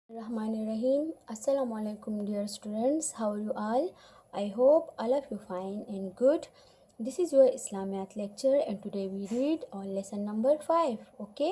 Rahim. Assalamu alaikum, dear students. How are you all? I hope all of you fine and good. This is your Islamiyat lecture and today we read on lesson number 5. Okay?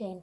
10।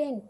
10।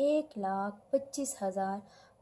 1,25,000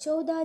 14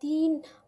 3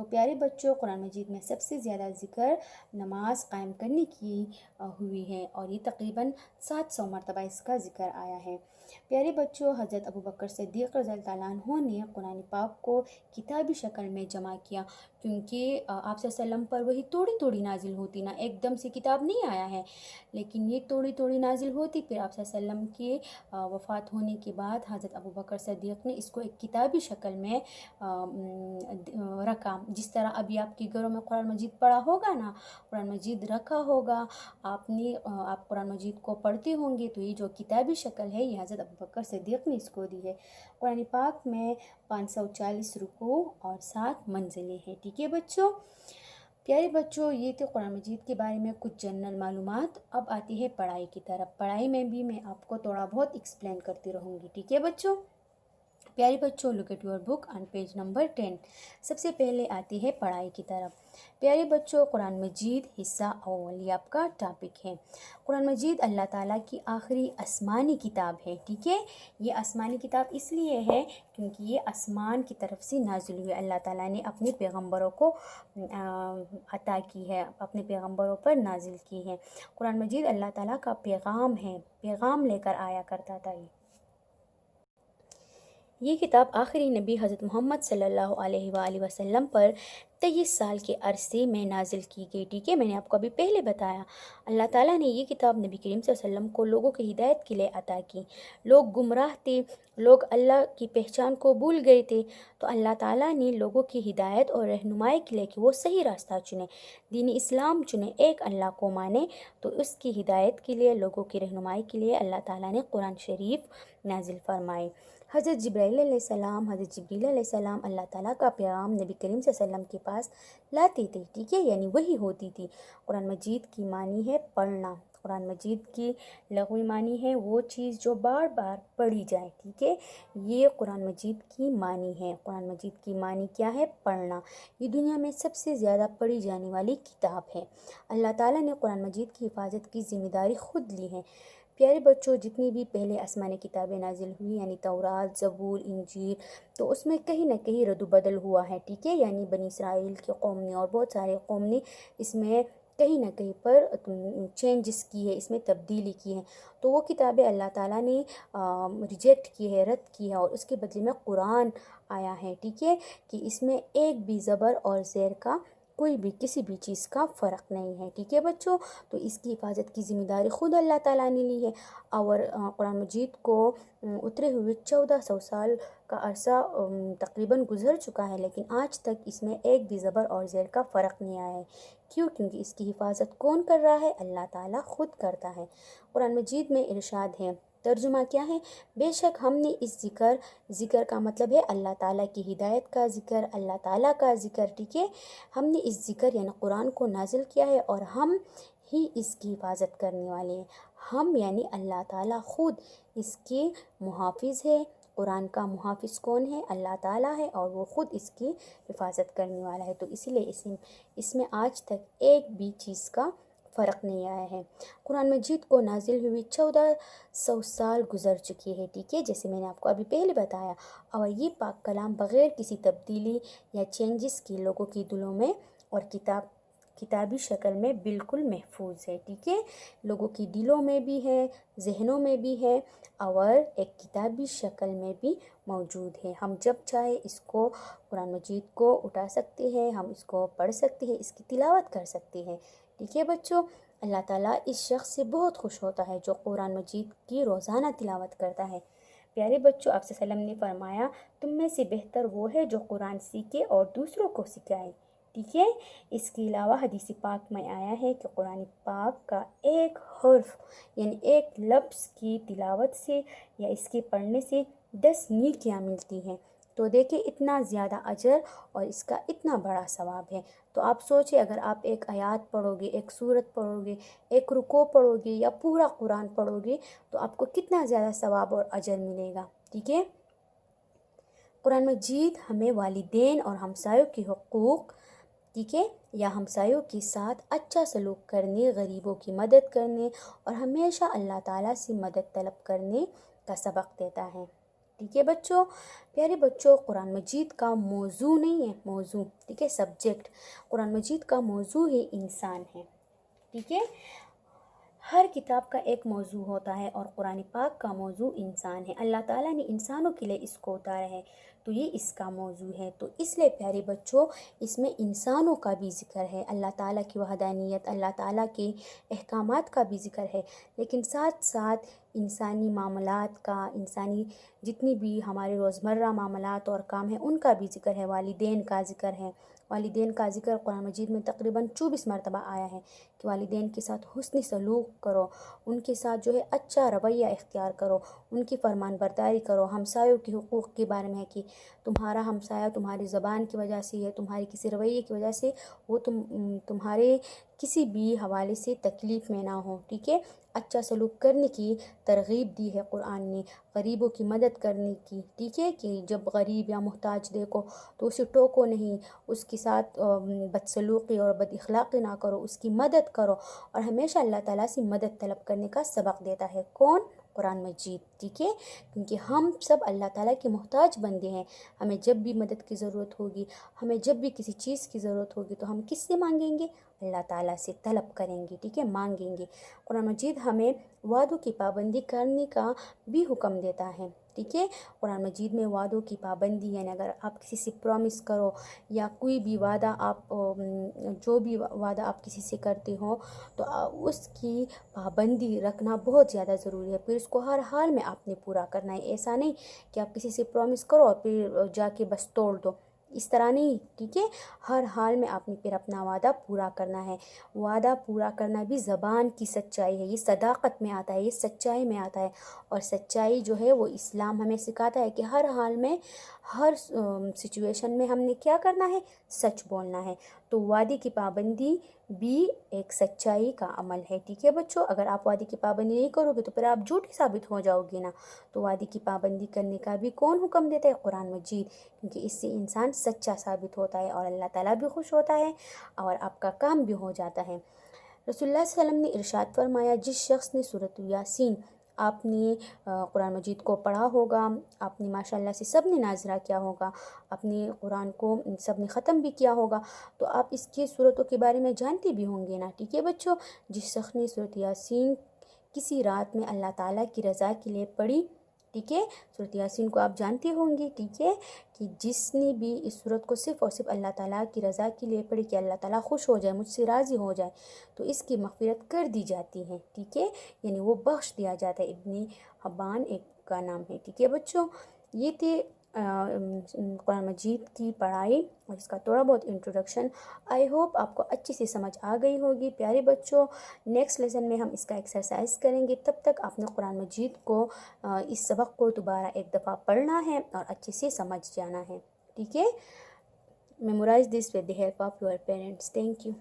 تو پیارے بچوں، قرآن مجید میں سب سے زیادہ ذکر نماز قائم کرنے کی ہوئی ہے اور یہ تقریباً 700 مرتبہ اس کا ذکر آیا ہے۔ پیارے بچوں، حضرت ابوبکر صدیق رضی اللہ تعالیٰ عنہ نے قرآن پاک کو کتابی شکل میں جمع کیا، کیونکہ آپ صلی اللہ علیہ وسلم پر وہی توڑی توڑی نازل ہوتی، نہ ایک دم سے کتاب نہیں آیا ہے، لیکن یہ توڑی توڑی نازل ہوتی۔ پھر آپ صلی اللہ علیہ وسلم کی وفات ہونے کے بعد حضرت ابوبکر صدیق نے اس کو ایک کتابی شکل میں رکھا، جس طرح ابھی آپ کے گھروں میں قرآن مجید پڑھا ہوگا نا، قرآن مجید رکھا ہوگا، آپ قرآن مجید کو پڑھتے ہوں گے، تو یہ جو کتابی شکل ہے یہ حضرت ابوبکر صدیق نے اس کو دی ہے۔ قرآن پاک میں 540 رکوع اور 7 منزلیں ہیں، ٹھیک ہے بچوں۔ پیارے بچوں، یہ تھے قرآن مجید کے بارے میں کچھ جنرل معلومات۔ اب آتی ہے پڑھائی کی طرف۔ پڑھائی میں بھی میں آپ کو تھوڑا بہت ایکسپلین کرتی رہوں گی، ٹھیک ہے بچوں۔ پیارے بچوں، look at your book on page number 10۔ سب سے پہلے آتی ہے پڑھائی کی طرف۔ پیارے بچوں، قرآن مجید حصہ اول، یہ آپ کا ٹاپک ہے۔ قرآن مجید اللہ تعالیٰ کی آخری آسمانی کتاب ہے، ٹھیک ہے۔ یہ آسمانی کتاب اس لیے ہے کیونکہ یہ آسمان کی طرف سے نازل ہوئی، اللہ تعالیٰ نے اپنے پیغمبروں کو عطا کی ہے، اپنے پیغمبروں پر نازل کی ہے۔ قرآن مجید اللہ تعالیٰ کا پیغام ہے، پیغام لے کر آیا کرتا تھا۔ یہ کتاب آخری نبی حضرت محمد صلی اللہ علیہ وآلہ وسلم پر 23 سال کے عرصے میں نازل کی گئی، ٹھیک ہے۔ میں نے آپ کو ابھی پہلے بتایا، اللہ تعالیٰ نے یہ کتاب نبی کریم صلی اللہ علیہ وسلم کو لوگوں کی ہدایت کے لیے عطا کی۔ لوگ گمراہ تھے، لوگ اللہ کی پہچان کو بھول گئے تھے، تو اللہ تعالیٰ نے لوگوں کی ہدایت اور رہنمائی کے لیے کہ وہ صحیح راستہ چنیں، دین اسلام چنیں، ایک اللہ کو مانیں، تو اس کی ہدایت کے لیے، لوگوں کی رہنمائی کے لیے اللہ تعالیٰ نے قرآن شریف نازل فرمائے۔ حضرت جبرائیل علیہ السلام اللہ تعالیٰ کا پیغام نبی کریم صلی اللہ علیہ وسلم کے پاس لاتے تھے، ٹھیک ہے، یعنی وہی ہوتی تھی۔ قرآن مجید کی معنی ہے پڑھنا، قرآن مجید کی لغوی معنی ہے وہ چیز جو بار بار پڑھی جائے، ٹھیک ہے، یہ قرآن مجید کی معنی ہے۔ قرآن مجید کی معنی کیا ہے؟ پڑھنا۔ یہ دنیا میں سب سے زیادہ پڑھی جانے والی کتاب ہے۔ اللہ تعالیٰ نے قرآن مجید کی حفاظت کی ذمہ داری خود لی ہے۔ پیارے بچوں، جتنی بھی پہلے آسمانی کتابیں نازل ہوئی، یعنی تورات، زبور، انجیل، تو اس میں کہیں نہ کہیں رد و بدل ہوا ہے، ٹھیک ہے، یعنی بنی اسرائیل کی قوم نے اور بہت سارے قوم نے اس میں کہیں نہ کہیں پر چینجز کی ہے، اس میں تبدیلی کی ہے، تو وہ کتابیں اللہ تعالیٰ نے ریجیکٹ کی ہے، رد کی ہے، اور اس کے بدلے میں قرآن آیا ہے، ٹھیک ہے، کہ اس میں ایک بھی زبر اور زیر کا کوئی بھی کسی بھی چیز کا فرق نہیں ہے، ٹھیک ہے بچوں۔ تو اس کی حفاظت کی ذمہ داری خود اللہ تعالیٰ نے لی ہے، اور قرآن مجید کو اترے ہوئے 1400 سال کا عرصہ تقریباً گزر چکا ہے، لیکن آج تک اس میں ایک بھی زبر اور زیر کا فرق نہیں آیا ہے۔ کیوں؟ کیونکہ اس کی حفاظت کون کر رہا ہے؟ اللہ تعالیٰ خود کرتا ہے۔ قرآن مجید میں ارشاد ہے، ترجمہ کیا ہے؟ بے شک ہم نے اس ذکر کا مطلب ہے اللہ تعالیٰ کی ہدایت کا ذکر، اللہ تعالیٰ کا ذکر، ٹھیک ہے، ہم نے اس ذکر یعنی قرآن کو نازل کیا ہے اور ہم ہی اس کی حفاظت کرنے والے ہیں۔ ہم یعنی اللہ تعالیٰ خود اس کے محافظ ہے۔ قرآن کا محافظ کون ہے؟ اللہ تعالیٰ ہے، اور وہ خود اس کی حفاظت کرنے والا ہے، تو اسی لیے اس میں آج تک ایک بھی چیز کا فرق نہیں آیا ہے۔ قرآن مجید کو نازل ہوئی 1400 سال گزر چکی ہے، ٹھیک ہے، جیسے میں نے آپ کو ابھی پہلے بتایا، اور یہ پاک کلام بغیر کسی تبدیلی یا چینجز کی لوگوں کی دلوں میں اور کتابی شکل میں بالکل محفوظ ہے، ٹھیک ہے، لوگوں کی دلوں میں بھی ہے، ذہنوں میں بھی ہے، اور ایک کتابی شکل میں بھی موجود ہے۔ ہم جب چاہے اس کو قرآن مجید کو اٹھا سکتے ہیں، ہم اس کو پڑھ سکتے ہیں، اس کی تلاوت کر سکتے ہیں، ٹھیک ہے بچوں۔ اللہ تعالیٰ اس شخص سے بہت خوش ہوتا ہے جو قرآن مجید کی روزانہ تلاوت کرتا ہے۔ پیارے بچوں، آپ صلی اللہ علیہ وسلم نے فرمایا، تم میں سے بہتر وہ ہے جو قرآن سیکھے اور دوسروں کو سکھائے، ٹھیک ہے۔ اس کے علاوہ حدیث پاک میں آیا ہے کہ قرآن پاک کا ایک حرف یعنی ایک لفظ کی تلاوت سے یا اس کے پڑھنے سے 10 نیکیاں ملتی ہیں، تو دیکھیں اتنا زیادہ اجر اور اس کا اتنا بڑا ثواب ہے۔ تو آپ سوچیں، اگر آپ ایک آیات پڑھو گے، ایک سورت پڑھو گے، ایک رکوع پڑھو گے یا پورا قرآن پڑھو گے، تو آپ کو کتنا زیادہ ثواب اور اجر ملے گا، ٹھیک ہے۔ قرآن مجید ہمیں والدین اور ہمسایوں کے حقوق، ٹھیک ہے، یا ہمسایوں کے ساتھ اچھا سلوک کرنے، غریبوں کی مدد کرنے اور ہمیشہ اللہ تعالیٰ سے مدد طلب کرنے کا سبق دیتا ہے، ٹھیک ہے بچوں. پیارے بچوں، قرآن مجید کا موضوع نہیں ہے، موضوع، ٹھیک ہے، سبجیکٹ. قرآن مجید کا موضوع ہی انسان ہے. ٹھیک ہے، ہر کتاب کا ایک موضوع ہوتا ہے اور قرآن پاک کا موضوع انسان ہے. اللہ تعالیٰ نے انسانوں کے لیے اس کو اتارا ہے، تو یہ اس کا موضوع ہے. تو اس لیے پیارے بچوں اس میں انسانوں کا بھی ذکر ہے، اللہ تعالیٰ کی وحدانیت، اللہ تعالیٰ کے احکامات کا بھی ذکر ہے، لیکن ساتھ ساتھ انسانی معاملات کا، انسانی جتنی بھی ہمارے روزمرہ معاملات اور کام ہیں ان کا بھی ذکر ہے. والدین کا ذکر ہے. والدین کا ذکر قرآن مجید میں تقریباً 24 مرتبہ آیا ہے کہ والدین کے ساتھ حسن سلوک کرو، ان کے ساتھ جو ہے اچھا رویہ اختیار کرو، ان کی فرمان برداری کرو. ہمسایوں کے حقوق کے بارے میں ہے کہ تمہارا ہمسایہ تمہاری زبان کی وجہ سے ہے، تمہاری کسی رویے کی وجہ سے وہ تمہارے کسی بھی حوالے سے تکلیف میں نہ ہو. ٹھیک ہے، اچھا سلوک کرنے کی ترغیب دی ہے قرآن نے، غریبوں کی مدد کرنے کی. ٹھیک ہے، کہ جب غریب یا محتاج دیکھو تو اسے ٹوکو نہیں، اس کے ساتھ بدسلوقی اور بد اخلاقی نہ کرو، اس کی مدد کرو. اور ہمیشہ اللہ تعالیٰ سے مدد طلب کرنے کا سبق دیتا ہے کون؟ قرآن مجید. ٹھیک ہے، کیونکہ ہم سب اللہ تعالیٰ کے محتاج بندے ہیں. ہمیں جب بھی مدد کی ضرورت ہوگی، ہمیں جب بھی کسی چیز کی ضرورت ہوگی تو ہم کس سے مانگیں گے؟ اللہ تعالیٰ سے طلب کریں گے. ٹھیک ہے، مانگیں گے. قرآن مجید ہمیں وعدوں کی پابندی کرنے کا بھی حکم دیتا ہے. ٹھیک ہے، قرآن مجید میں وعدوں کی پابندی، یعنی اگر آپ کسی سے پرومس کرو یا کوئی بھی وعدہ آپ جو بھی وعدہ آپ کسی سے کرتے ہو تو اس کی پابندی رکھنا بہت زیادہ ضروری ہے. پھر اس کو ہر حال میں آپ نے پورا کرنا ہے. ایسا نہیں کہ آپ کسی سے پرومس کرو اور پھر جا کے بس توڑ دو، اس طرح نہیں. ٹھیک ہے، ہر حال میں آپ نے پھر اپنا وعدہ پورا کرنا ہے. وعدہ پورا کرنا بھی زبان کی سچائی ہے، یہ صداقت میں آتا ہے، یہ سچائی میں آتا ہے. اور سچائی جو ہے وہ اسلام ہمیں سکھاتا ہے کہ ہر حال میں، ہر سچویشن میں ہم نے کیا کرنا ہے؟ سچ بولنا ہے. تو وعدے کی پابندی بھی ایک سچائی کا عمل ہے. ٹھیک ہے بچوں، اگر آپ وعدے کی پابندی نہیں کرو گے تو پھر آپ جھوٹے ثابت ہو جاؤ گے نا. تو وعدے کی پابندی کرنے کا بھی کون حکم دیتا ہے؟ قرآن مجید، کیونکہ اس سے انسان سچا ثابت ہوتا ہے اور اللہ تعالیٰ بھی خوش ہوتا ہے اور آپ کا کام بھی ہو جاتا ہے. رسول اللہ صلی اللہ علیہ وسلم نے ارشاد فرمایا، جس شخص نے سورۃ یاسین، آپ نے قرآن مجید کو پڑھا ہوگا، آپ نے ماشاءاللہ سے سب نے ناظرہ کیا ہوگا، اپنے قرآن کو سب نے ختم بھی کیا ہوگا، تو آپ اس کے صورتوں کے بارے میں جانتے بھی ہوں گے نا. ٹھیک ہے بچوں، جس شخص نے سورۃ یاسین کسی رات میں اللہ تعالیٰ کی رضا کے لیے پڑھی، ٹھیک ہے، سورۃ یاسین کو آپ جانتے ہوں گے. ٹھیک ہے، کہ جس نے بھی اس صورت کو صرف اور صرف اللہ تعالیٰ کی رضا کے لیے پڑھی کہ اللہ تعالیٰ خوش ہو جائے، مجھ سے راضی ہو جائے، تو اس کی مغفرت کر دی جاتی ہے. ٹھیک ہے، یعنی وہ بخش دیا جاتا ہے. ابن حبان ایک کا نام ہے. ٹھیک ہے بچوں، یہ تھے قرآن مجید کی پڑھائی اور اس کا تھوڑا بہت انٹروڈکشن. آئی ہوپ آپ کو اچھی سی سمجھ آ گئی ہوگی. پیارے بچوں، نیکسٹ لیسن میں ہم اس کا ایکسرسائز کریں گے. تب تک آپ نے قرآن مجید کو اس سبق کو دوبارہ ایک دفعہ پڑھنا ہے اور اچھے سے سمجھ جانا ہے. ٹھیک ہے، memorize this with the help of your parents. Thank you.